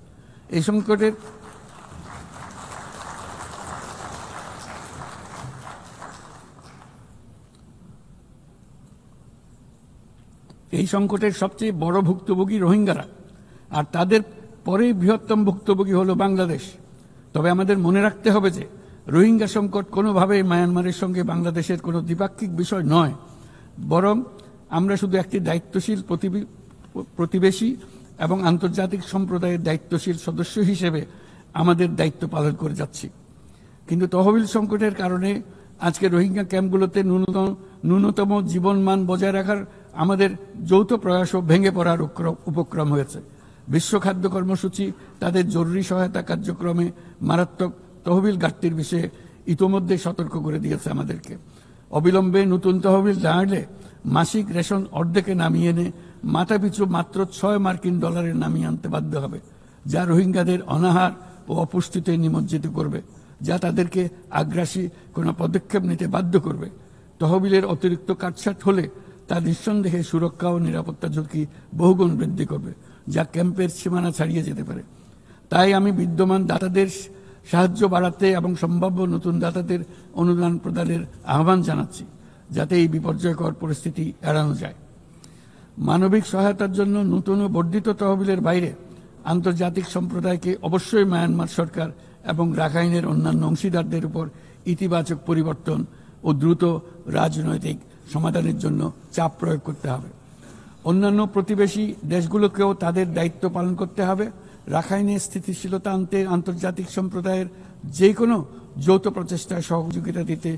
এই সংকটের সবচেয়ে বড় ভুক্তভোগী রোহিঙ্গারা, আর তাদের পরেই বৃহত্তম ভুক্তভোগী হলো বাংলাদেশ। তবে আমাদের মনে রাখতে হবে যে রোহিঙ্গা সংকট কোনোভাবেই মায়ানমারের সঙ্গে বাংলাদেশের কোনো দ্বিপাক্ষিক বিষয় নয়, বরং আমরা শুধু একটি দায়িত্বশীল প্রতিবেশী এবং আন্তর্জাতিক সম্প্রদায়ের দায়িত্বশীল সদস্য হিসেবে আমাদের দায়িত্ব পালন করে যাচ্ছি। কিন্তু তহবিল সংকটের কারণে আজকে রোহিঙ্গা ক্যাম্পগুলোতে ন্যূনতম জীবনমান বজায় রাখার আমাদের যৌথ প্রয়াসও ভেঙে পড়ার উপক্রম হয়েছে। বিশ্ব খাদ্য কর্মসূচি তাদের জরুরি সহায়তা কার্যক্রমে মারাত্মক তহবিল ঘাটতির বিষয়ে ইতোমধ্যে সতর্ক করে দিয়েছে আমাদেরকে। অবিলম্বে নতুন তহবিল না এলে মাসিক রেশন অর্ধেকে নামিয়ে এনে মাথাপিছু মাত্র $6 নামিয়ে আনতে বাধ্য হবে, যা রোহিঙ্গাদের অনাহার ও অপুষ্টিতে নিমজ্জিত করবে, যা তাদেরকে আগ্রাসী কোনো পদক্ষেপ নিতে বাধ্য করবে। তহবিলের অতিরিক্ত কাটছাট হলে তা নিঃসন্দেহে সুরক্ষা ও নিরাপত্তা ঝুঁকি বহুগুণ বৃদ্ধি করবে, যা ক্যাম্পের সীমানা ছাড়িয়ে যেতে পারে। তাই আমি বিদ্যমান দাতাদের সাহায্য বাড়াতে এবং সম্ভাব্য নতুন দাতাদের অনুদান প্রদানের আহ্বান জানাচ্ছি, যাতে এই বিপর্যয়কর পরিস্থিতি এড়ানো যায়। মানবিক সহায়তার জন্য নতুন ও বর্ধিত তহবিলের বাইরে আন্তর্জাতিক সম্প্রদায়কে অবশ্যই মায়ানমার সরকার এবং রাখাইনের অন্যান্য অংশীদারদের উপর ইতিবাচক পরিবর্তন ও দ্রুত রাজনৈতিক সমাধানের জন্য চাপ প্রয়োগ করতে হবে। অন্যান্য প্রতিবেশী দেশগুলোকেও তাদের দায়িত্ব পালন করতে হবে। রাখাইনে স্থিতিশীলতা আনতে আন্তর্জাতিক সম্প্রদায়ের যে কোনো যৌথ প্রচেষ্টায় সহযোগিতা দিতে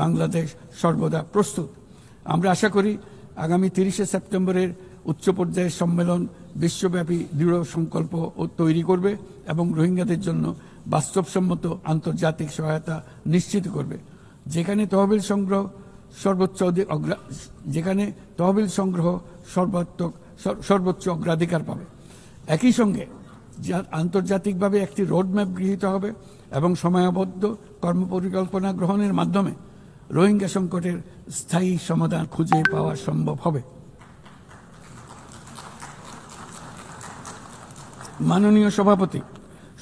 বাংলাদেশ সর্বদা প্রস্তুত। আমরা আশা করি আগামী 30শে সেপ্টেম্বরের উচ্চ পর্যায়ের সম্মেলন বিশ্বব্যাপী দৃঢ় সংকল্প তৈরি করবে এবং রোহিঙ্গাদের জন্য বাস্তবসম্মত আন্তর্জাতিক সহায়তা নিশ্চিত করবে, যেখানে তহবিল সংগ্রহ সর্বোচ্চ অগ্রাধিকার পাবে। একই সঙ্গে আন্তর্জাতিকভাবে একটি রোডম্যাপ গৃহীত হবে এবং সময়বদ্ধ কর্মপরিকল্পনা গ্রহণের মাধ্যমে রোহিঙ্গা সংকটের স্থায়ী সমাধান খুঁজে পাওয়া সম্ভব হবে। মাননীয় সভাপতি,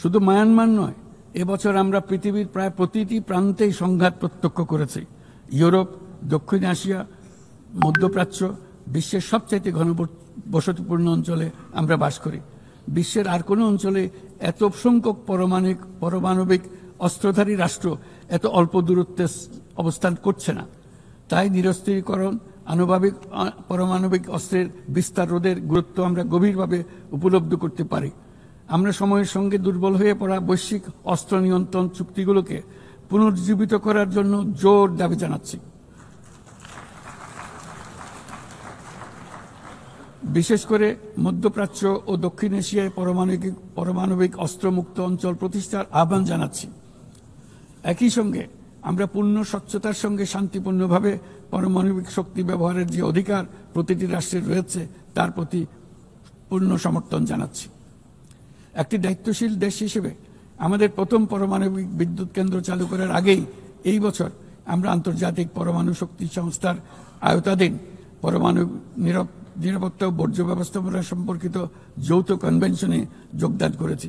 শুধু মায়ানমার নয়, এবছর আমরা পৃথিবীর প্রায় প্রতিটি প্রান্তেই সংঘাত প্রত্যক্ষ করেছি। ইউরোপ, দক্ষিণ এশিয়া, মধ্যপ্রাচ্য, বিশ্বের সবচাইতে ঘনবসতিপূর্ণ অঞ্চলে আমরা বাস করি। বিশ্বের আর কোনো অঞ্চলে এত সংখ্যক পারমাণবিক অস্ত্রধারী রাষ্ট্র এত অল্প দূরত্বে অবস্থান করছে না। তাই নিরস্ত্রীকরণ, পারমাণবিক অস্ত্রের বিস্তার রোধের গুরুত্ব আমরা গভীরভাবে উপলব্ধি করতে পারি। আমরা সময়ের সঙ্গে দুর্বল হয়ে পড়া বৈশ্বিক অস্ত্র নিয়ন্ত্রণ চুক্তিগুলোকে পুনর্জীবিত করার জন্য জোর দাবি জানাচ্ছি। বিশেষ করে মধ্যপ্রাচ্য ও দক্ষিণ এশিয়ায় পারমাণবিক অস্ত্রমুক্ত অঞ্চল প্রতিষ্ঠার আহ্বান জানাচ্ছি। একই সঙ্গে আমরা পূর্ণ স্বচ্ছতার সঙ্গে শান্তিপূর্ণভাবে পারমাণবিক শক্তি ব্যবহারের যে অধিকার প্রতিটি রাষ্ট্রের রয়েছে তার প্রতি পূর্ণ সমর্থন জানাচ্ছি। একটি দায়িত্বশীল দেশ হিসেবে আমাদের প্রথম পারমাণবিক বিদ্যুৎ কেন্দ্র চালু করার আগেই এই বছর আমরা আন্তর্জাতিক পরমাণু শক্তি সংস্থার আওতাধীন পরমাণু নিরাপত্তা ও বর্জ্য ব্যবস্থাপনা সম্পর্কিত যৌথ কনভেনশনে যোগদান করেছি।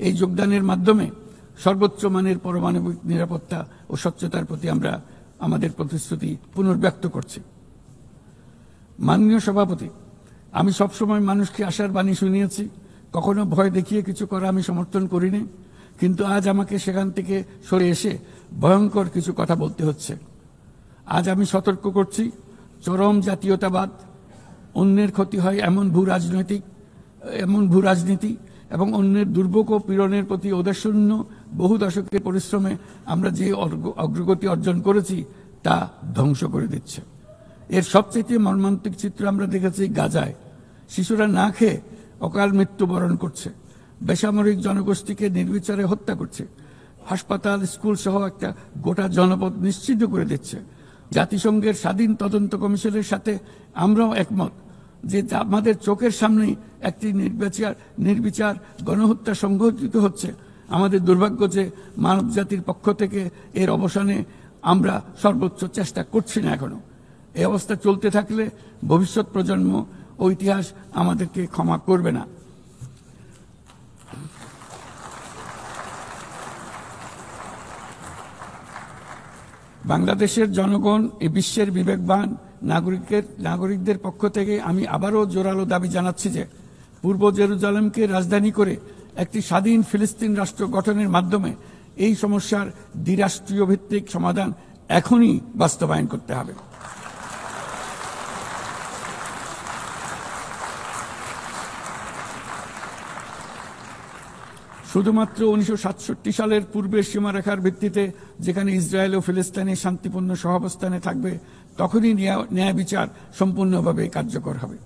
এই যোগদানের মাধ্যমে সর্বোচ্চ মানের পারমাণবিক নিরাপত্তা ও স্বচ্ছতার প্রতি আমরা আমাদের প্রতিশ্রুতি পুনর্ব্যক্ত করছি। মাননীয় সভাপতি, আমি সবসময় মানুষকে আশার বাণী শুনিয়েছি, কখনো ভয় দেখিয়ে কিছু করা আমি সমর্থন করিনি, কিন্তু আজ আমাকে সেখান থেকে সরে এসে ভয়ঙ্কর কিছু কথা বলতে হচ্ছে। আজ আমি সতর্ক করছি, চরম জাতীয়তাবাদ, অন্যের ক্ষতি হয় এমন ভূ রাজনীতি এবং অন্যের দুর্ভোগ ও পীড়নের প্রতি ওদেশশূন্য বহু দশকের পরিশ্রমে আমরা যে অগ্রগতি অর্জন করেছি তা ধ্বংস করে দিচ্ছে। এর সবচেয়ে মর্মান্তিক চিত্র আমরা দেখেছি গাজায়। শিশুরা না খেয়ে অকাল মৃত্যুবরণ করছে, বেসামরিক জনগোষ্ঠীকে নির্বিচারে হত্যা করছে, হাসপাতাল, স্কুল সহ একটা গোটা জনপদ নিশ্চিহ্ন করে দিচ্ছে। জাতিসংঘের স্বাধীন তদন্ত কমিশনের সাথে আমরাও একমত যে আমাদের চোখের সামনেই একটি নির্বিচার গণহত্যা সংঘটিত হচ্ছে। আমাদের দুর্ভাগ্য যে মানব জাতির পক্ষ থেকে এর অবসানে আমরা সর্বোচ্চ চেষ্টা করছি না এখনো। এই অবস্থা চলতে থাকলে ভবিষ্যৎ প্রজন্ম ও ইতিহাস আমাদেরকে ক্ষমা করবে না। বাংলাদেশের জনগণ এই বিশ্বের বিবেকবান নাগরিকদের পক্ষ থেকে আমি আবারও জোরালো দাবি জানাচ্ছি যে পূর্ব জেরুজালেমকে রাজধানী করে একটি স্বাধীন ফিলিস্তিন রাষ্ট্র গঠনের মাধ্যমে এই সমস্যার দ্বিরাষ্ট্রীয় ভিত্তিক সমাধান এখনই বাস্তবায়ন করতে হবে। শুধুমাত্র 1967 সালের পূর্বের সীমারেখার ভিত্তিতে যেখানে ইসরায়েল ও ফিলিস্তিনি শান্তিপূর্ণ সহাবস্থানে থাকবে তখনই ন্যায় বিচার সম্পূর্ণভাবে কার্যকর হবে।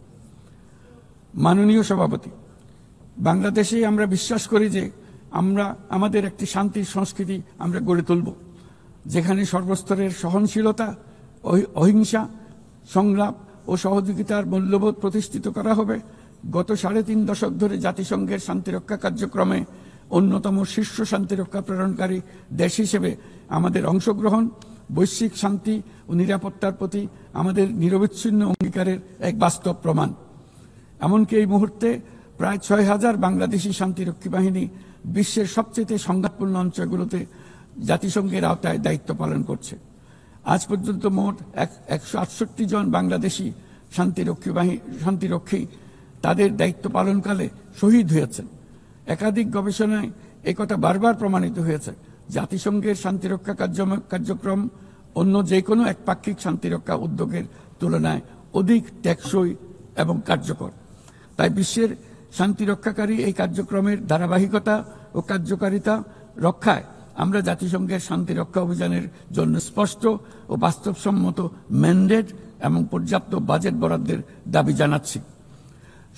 মাননীয় সভাপতি, বাংলাদেশে আমরা বিশ্বাস করি যে আমাদের একটি শান্তির সংস্কৃতি আমরা গড়ে তুলব, যেখানে সর্বস্তরের সহনশীলতা, অহিংসা, সংলাপ ও সহযোগিতার মূল্যবোধ প্রতিষ্ঠিত করা হবে। গত 3.5 দশক ধরে জাতিসংঘের শান্তিরক্ষা কার্যক্রমে অন্যতম শীর্ষ শান্তিরক্ষা প্রেরণকারী দেশ হিসেবে আমাদের অংশগ্রহণ বৈশ্বিক শান্তি ও নিরাপত্তার প্রতি আমাদের নিরবিচ্ছিন্ন অঙ্গীকারের এক বাস্তব প্রমাণ। এমনকি এই মুহূর্তে প্রায় 6,000 বাংলাদেশি শান্তিরক্ষী বাহিনী বিশ্বের সবচেয়ে সংঘাতপূর্ণ অঞ্চলগুলোতে জাতিসংঘের আওতায় দায়িত্ব পালন করছে। আজ পর্যন্ত মোট 168 জন বাংলাদেশি শান্তিরক্ষী তাদের দায়িত্ব পালনকালে শহীদ হয়েছেন। একাধিক গবেষণায় একথা বারবার প্রমাণিত হয়েছে। জাতিসংঘের শান্তিরক্ষা কার্যক্রম অন্য যে কোনো একপাক্ষিক শান্তিরক্ষা উদ্যোগের তুলনায় অধিক টেকসই এবং কার্যকর। তাই বিশ্বের শান্তিরক্ষাকারী এই কার্যক্রমের ধারাবাহিকতা ও কার্যকারিতা রক্ষায় আমরা জাতিসংঘের শান্তিরক্ষা অভিযানের জন্য স্পষ্ট ও বাস্তবসম্মত ম্যান্ডেট এবং পর্যাপ্ত বাজেট বরাদ্দের দাবি জানাচ্ছি।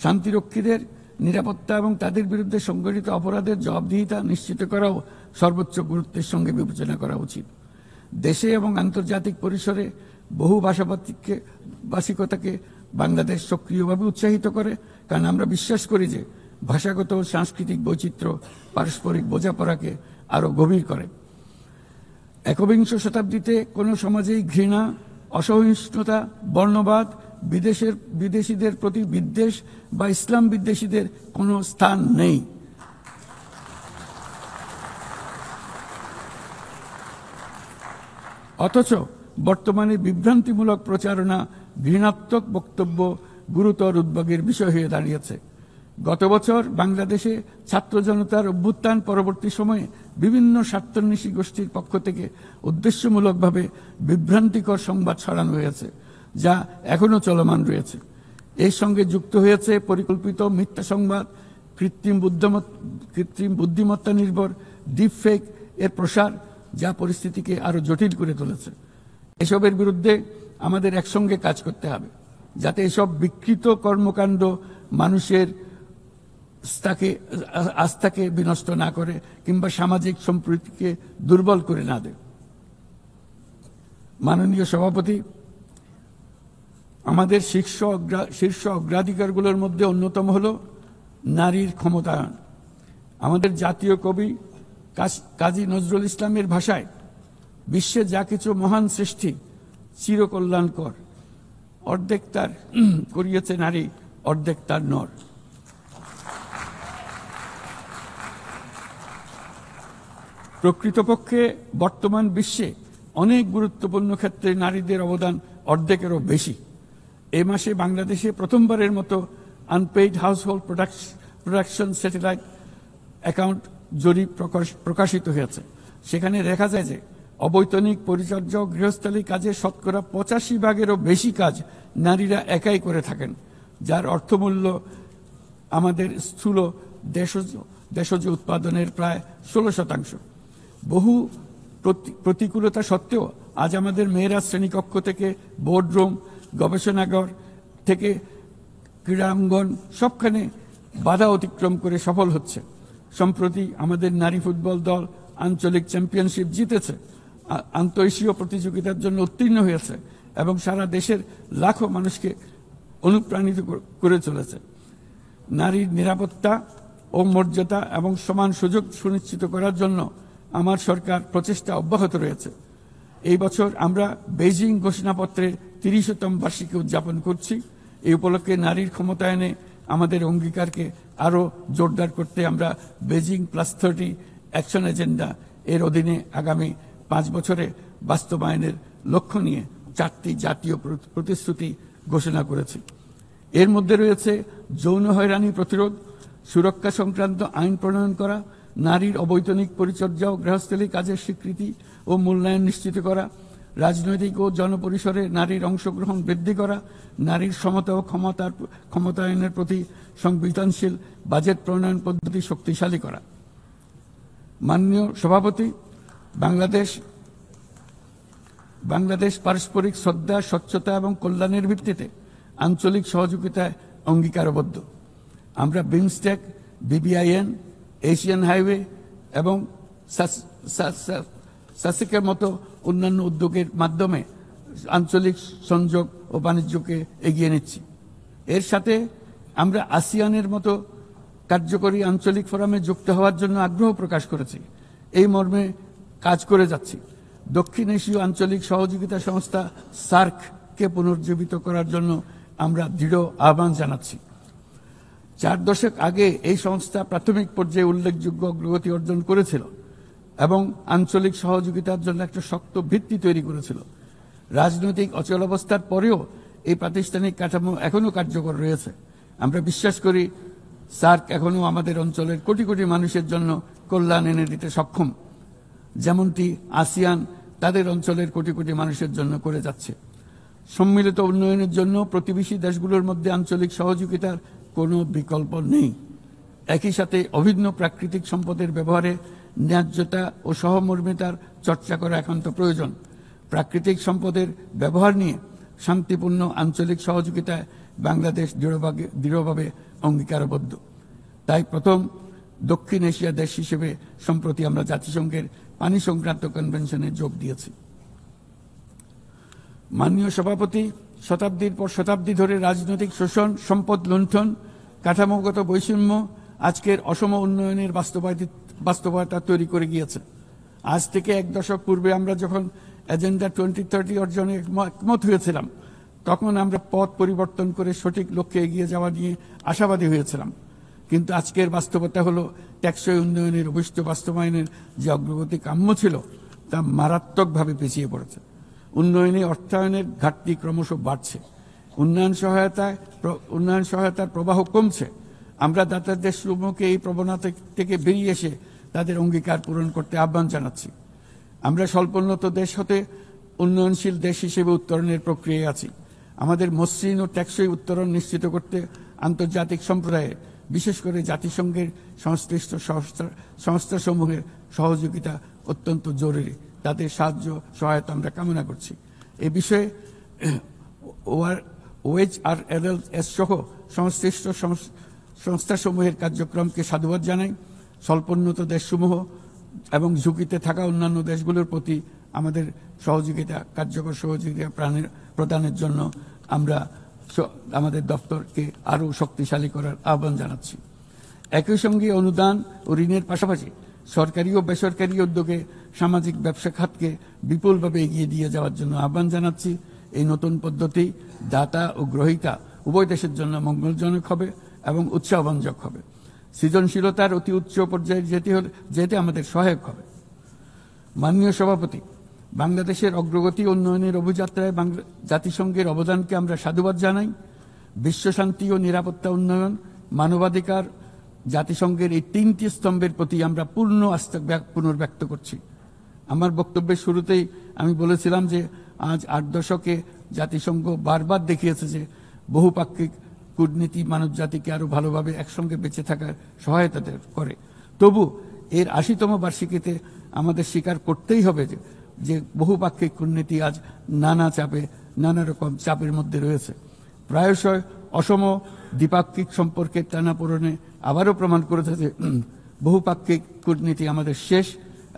শান্তিরক্ষীদের নিরাপত্তা এবং তাদের বিরুদ্ধে সংঘটিত অপরাধের জবাবদিহিতা নিশ্চিত করাও সর্বোচ্চ গুরুত্বের সঙ্গে বিবেচনা করা উচিত। দেশে এবং আন্তর্জাতিক পরিসরে বহু ভাষিকতাকে বাংলাদেশ সক্রিয়ভাবে উৎসাহিত করে, কারণ আমরা বিশ্বাস করি যে ভাষাগত ও সাংস্কৃতিক বৈচিত্র্য পারস্পরিক বোঝাপড়াকে আরো গভীর করে। একবিংশ শতাব্দীতে কোনো সমাজেই ঘৃণা, অসহিষ্ণুতা, বর্ণবাদ, বিদেশিদের প্রতি বিদ্বেষ বা ইসলাম বিদ্বেষীদের কোনো স্থান নেই। অথচ বর্তমানে বিভ্রান্তিমূলক প্রচারণা, ঘৃণাত্মক বক্তব্য গুরুতর উদ্বেগের বিষয় হয়ে দাঁড়িয়েছে। গত বছর বাংলাদেশে ছাত্র জনতার অভ্যুত্থান পরবর্তী সময়ে বিভিন্ন স্বার্থান্বেষী গোষ্ঠীর পক্ষ থেকে উদ্দেশ্যমূলকভাবে বিভ্রান্তিকর সংবাদ ছড়ানো হয়েছে, যা এখনো চলমান রয়েছে। এর সঙ্গে যুক্ত হয়েছে পরিকল্পিত মিথ্যা সংবাদ, কৃত্রিম বুদ্ধিমত্তা নির্ভর ডিপফেক এর প্রসার, যা পরিস্থিতিকে আরো জটিল করে তুলেছে। এসবের বিরুদ্ধে আমাদের একসঙ্গে কাজ করতে হবে, যাতে এসব বিকৃত কর্মকাণ্ড মানুষের আস্থাকে বিনষ্ট না করে কিংবা সামাজিক সম্প্রীতিকে দুর্বল করে না দেয়। মাননীয় সভাপতি, আমাদের শীর্ষ অগ্রাধিকারগুলোর মধ্যে অন্যতম হল নারীর ক্ষমতায়ন। আমাদের জাতীয় কবি কাজী নজরুল ইসলামের ভাষায়, বিশ্বে যা কিছু মহান সৃষ্টি চিরকল্যাণকর, অর্ধেক তার করিয়েছে নারী, অর্ধেক তার নর। প্রকৃতপক্ষে বর্তমান বিশ্বে অনেক গুরুত্বপূর্ণ ক্ষেত্রে নারীদের অবদান অর্ধেকেরও বেশি। এ মাসে বাংলাদেশে প্রথমবারের মতো unpaid household production satellite account জরিপ প্রকাশিত হয়েছে। সেখানে দেখা যায় যে অবৈতনিক পরিচর্যা ও গৃহস্থালী কাজে শতকরা 85% বেশি কাজ নারীরা একাই করে থাকেন, যার অর্থমূল্য আমাদের স্থূল দেশজ উৎপাদনের প্রায় 16%। বহু প্রতিকূলতা সত্ত্বেও আজ আমাদের মেয়েরা শ্রেণীকক্ষ থেকে বোর্ডরুম, গবেষণাগার থেকে ক্রীড়াঙ্গন সবখানে বাধা অতিক্রম করে সফল হচ্ছে। সম্প্রতি আমাদের নারী ফুটবল দল আঞ্চলিক চ্যাম্পিয়নশিপ জিতেছে, আন্তঃএশীয় প্রতিযোগিতার জন্য উত্তীর্ণ হয়েছে এবং সারা দেশের লাখো মানুষকে অনুপ্রাণিত করে চলেছে। নারীর নিরাপত্তা ও মর্যাদা এবং সমান সুযোগ সুনিশ্চিত করার জন্য আমার সরকার প্রচেষ্টা অব্যাহত রয়েছে। এই বছর আমরা বেইজিং ঘোষণাপত্রের 30তম বার্ষিকী উদযাপন করছি। এই উপলক্ষে নারীর ক্ষমতায়নে আমাদের অঙ্গীকারকে আরও জোরদার করতে আমরা বেইজিং +30 অ্যাকশন এজেন্ডা এর অধীনে আগামী 5 বছরে বাস্তবায়নের লক্ষ্য নিয়ে 4টি জাতীয় প্রতিশ্রুতি ঘোষণা করেছি। এর মধ্যে রয়েছে যৌন হয়রানি প্রতিরোধ, সুরক্ষা সংক্রান্ত আইন প্রণয়ন করা, নারীর অবৈতনিক পরিচর্যা ও গৃহস্থলী কাজের স্বীকৃতি ও মূল্যায়ন নিশ্চিত করা, রাজনৈতিক ও জনপরিসরে নারীর অংশগ্রহণ বৃদ্ধি করা, নারীর সমতা ও ক্ষমতায়নের প্রতি সংবেদনশীল বাজেট প্রণয়ন পদ্ধতি শক্তিশালী করা। মাননীয় সভাপতি, বাংলাদেশ পারস্পরিক শ্রদ্ধা, স্বচ্ছতা এবং কল্যাণের ভিত্তিতে আঞ্চলিক সহযোগিতায় অঙ্গীকারবদ্ধ। আমরা বিমস্টেক, BBIN, এশিয়ান হাইওয়ে এবং সাসেকের মতো অন্যান্য উদ্যোগের মাধ্যমে আঞ্চলিক সংযোগ ও বাণিজ্যকে এগিয়ে নিচ্ছি। এর সাথে আমরা আসিয়ানের মতো কার্যকরী আঞ্চলিক ফোরামে যুক্ত হওয়ার জন্য আগ্রহ প্রকাশ করেছি। এই মর্মে কাজ করে যাচ্ছি। দক্ষিণ এশীয় আঞ্চলিক সহযোগিতা সংস্থা SAARC-কে পুনর্জীবিত করার জন্য আমরা দৃঢ় আহ্বান জানাচ্ছি। 4 দশক আগে এই সংস্থা প্রাথমিক পর্যায়ে উল্লেখযোগ্য অগ্রগতি অর্জন করেছিল এবং আঞ্চলিক সহযোগিতার জন্য একটা শক্ত ভিত্তি তৈরি করেছিল। রাজনৈতিক অচলাবস্থার পরেও এই প্রাতিষ্ঠানিক কাঠামো এখনো কার্যকর রয়েছে। আমরা বিশ্বাস করি SAARC এখনো আমাদের অঞ্চলের কোটি কোটি মানুষের জন্য কল্যাণ এনে দিতে সক্ষম, যেমনটি আসিয়ান তাদের অঞ্চলের কোটি কোটি মানুষের জন্য করে যাচ্ছে। সম্মিলিত উন্নয়নের জন্য প্রতিবেশী দেশগুলোর মধ্যে আঞ্চলিক সহযোগিতার কোনো বিকল্প নেই। একই সাথে অভিন্ন প্রাকৃতিক সম্পদের ব্যবহারে ন্যায্যতা ও সহমর্মিতার চর্চা করা একান্ত প্রয়োজন। প্রাকৃতিক সম্পদের ব্যবহার নিয়ে শান্তিপূর্ণ আঞ্চলিক সহযোগিতায় বাংলাদেশ দৃঢ়ভাবে অঙ্গীকারবদ্ধ। তাই প্রথম দক্ষিণ এশিয়া দেশ হিসেবে সম্প্রতি আমরা জাতিসংঘের পানি সংক্রান্ত কনভেনশনে যোগ দিয়েছি। মাননীয় সভাপতি, শতাব্দীর পর শতাব্দী ধরে রাজনৈতিক শোষণ, সম্পদ লুণ্ঠন, কাঠামোগত বৈষম্য আজকের অসম উন্নয়নের বাস্তবতা তৈরি করে গিয়েছে। আজ থেকে 1 দশক পূর্বে আমরা যখন এজেন্ডা 2030 অর্জনে একমত হয়েছিলাম, তখন আমরা পথ পরিবর্তন করে সঠিক লক্ষ্যে এগিয়ে যাওয়া নিয়ে আশাবাদী হয়েছিলাম। কিন্তু আজকের বাস্তবতা হলো টেকসই উন্নয়নের অভিষ্ট বাস্তবায়নের যে অগ্রগতি কাম্য ছিল তা মারাত্মকভাবে পিছিয়ে পড়েছে। উন্নয়নে অর্থায়নের ঘাটতি ক্রমশ বাড়ছে। উন্নয়ন সহায়তার প্রবাহ কমছে। আমরা দাতার দেশসমূহকে এই প্রবণতা থেকে বেরিয়ে এসে তাদের অঙ্গীকার পূরণ করতে আহ্বান জানাচ্ছি। আমরা স্বল্পোন্নত দেশ হতে উন্নয়নশীল দেশ হিসেবে উত্তরণের প্রক্রিয়ায় আছি। আমাদের মসৃণ ও টেকসই উত্তরণ নিশ্চিত করতে আন্তর্জাতিক সম্প্রদায়ে, বিশেষ করে জাতিসংঘের সংশ্লিষ্ট সংস্থাসমূহের সহযোগিতা অত্যন্ত জরুরি। তাদের সাহায্য সহায়তা আমরা কামনা করছি। এ বিষয়ে OHRLS সহ সংশ্লিষ্ট সংস্থাসমূহের কার্যক্রমকে সাধুবাদ জানাই। স্বল্পোন্নত দেশসমূহ এবং ঝুঁকিতে থাকা অন্যান্য দেশগুলোর প্রতি আমাদের কার্যকর সহযোগিতা প্রদানের জন্য আমরা আমাদের দপ্তরকে আরও শক্তিশালী করার আহ্বান জানাচ্ছি। একই সঙ্গে অনুদান ও ঋণের পাশাপাশি সরকারি ও বেসরকারি উদ্যোগে সামাজিক ব্যবসা খাতকে বিপুলভাবে এগিয়ে দিয়ে যাওয়ার জন্য আহ্বান জানাচ্ছি। এই নতুন পদ্ধতি দাতা ও গ্রহীতা উভয় দেশের জন্য মঙ্গলজনক হবে এবং উৎসাহব্যঞ্জক হবে। সৃজনশীলতার অতি উচ্চ পর্যায়ে যেতে আমাদের সহায়ক হবে। মাননীয় সভাপতি, বাংলাদেশের অগ্রগতি উন্নয়নের অভিযাত্রায় জাতিসংঘের অবদানকে আমরা সাধুবাদ জানাই। বিশ্বশান্তি ও নিরাপত্তা উন্নয়ন, মানবাধিকার, জাতিসংঘের এই 3টি স্তম্ভের প্রতি আমরা পূর্ণ আস্থা পুনর্ব্যক্ত করছি। আমার বক্তব্যের শুরুতেই আমি বলেছিলাম যে আজ 8 দশকে জাতিসংঘ বারবার দেখিয়েছে যে বহুপাক্ষিক কূটনীতি মানব জাতিকে আরো ভালোভাবে একসঙ্গে বেঁচে থাকার সহায়তা করে। তবু এর 80তম বার্ষিকীতে আমাদের স্বীকার করতেই হবে যে বহুপাক্ষিক কূটনীতি আজ নানা রকম চাপের মধ্যে রয়েছে। প্রায়শই অসম দ্বিপাক্ষিক সম্পর্কের টানাপোড়েনে আবারও প্রমাণ করেছে যে বহুপাক্ষিক কূটনীতি আমাদের শেষ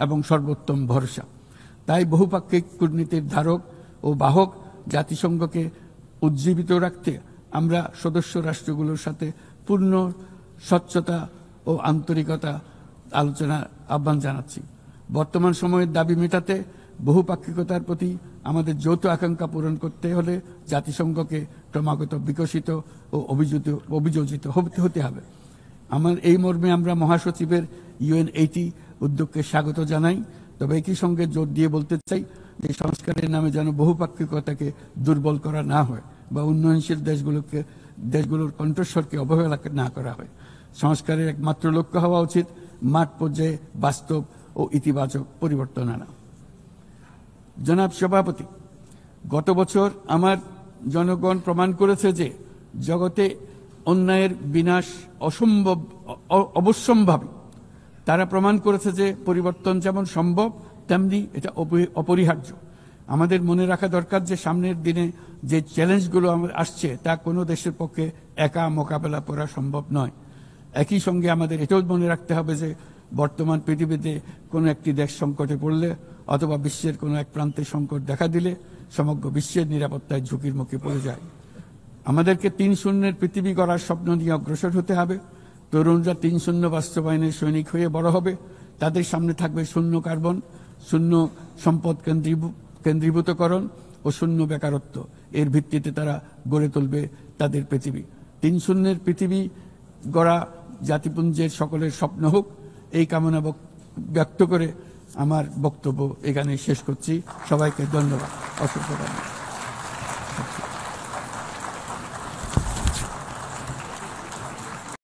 এবং সর্বোত্তম ভরসা। তাই বহুপাক্ষিক কূটনীতির ধারক ও বাহক জাতিসংঘকে উজ্জীবিত রাখতে আমরা সদস্য রাষ্ট্রগুলোর সাথে পূর্ণ স্বচ্ছতা ও আন্তরিকতা আলোচনার আহ্বান জানাচ্ছি। বর্তমান সময়ের দাবি মেটাতে বহুপাক্ষিকতার প্রতি আমাদের যৌথ আকাঙ্ক্ষা পূরণ করতে হলে জাতিসংঘকে ক্রমাগত বিকশিত ও অভিযোজিত হতে হবে। আমার এই মর্মে আমরা মহাসচিবের UN80 উদ্যোগকে স্বাগত জানাই। তবে একই সঙ্গে জোর দিয়ে বলতে চাই যে সংস্কারের নামে যেন বহুপাক্ষিকতাকে দুর্বল করা না হয় বা উন্নয়নশীল দেশগুলোর কণ্ঠস্বরকে অবহেলা না করা হয়। সংস্কারের একমাত্র লক্ষ্য হওয়া উচিত মাঠ পর্যায়ে বাস্তব ও ইতিবাচক পরিবর্তন আনা। জনাব সভাপতি, গত বছর আমার জনগণ প্রমাণ করেছে যে জগতে অন্যায়ের বিনাশ অবশ্যম্ভাবী। তারা প্রমাণ করেছে যে পরিবর্তন যেমন সম্ভব তেমনি এটা অপরিহার্য। আমাদের মনে রাখা দরকার যে সামনের দিনে যে চ্যালেঞ্জগুলো আমাদের আসছে তা কোনো দেশের পক্ষে একা মোকাবেলা করা সম্ভব নয়। একই সঙ্গে আমাদের এটাও মনে রাখতে হবে যে বর্তমান পৃথিবীতে কোনো একটি দেশ সংকটে পড়লে অথবা বিশ্বের কোনো এক প্রান্তে সংকট দেখা দিলে সমগ্র বিশ্বের নিরাপত্তায় ঝুঁকির মুখে পড়ে যায়। আমাদেরকে 3-0 পৃথিবী গড়ার স্বপ্ন নিয়ে অগ্রসর হতে হবে। তরুণরা 3-0 বাস্তবায়নের সৈনিক হয়ে বড় হবে। তাদের সামনে থাকবে শূন্য কার্বন, শূন্য সম্পদ কেন্দ্রীভূতকরণ ও শূন্য বেকারত্ব। এর ভিত্তিতে তারা গড়ে তুলবে তাদের পৃথিবী। 3-0 পৃথিবী গড়া জাতিপুঞ্জের সকলের স্বপ্ন হোক, এই কামনা ব্যক্ত করে আমার বক্তব্য এখানে শেষ করছি। সবাইকে ধন্যবাদ। অসংখ্য ধন্যবাদ।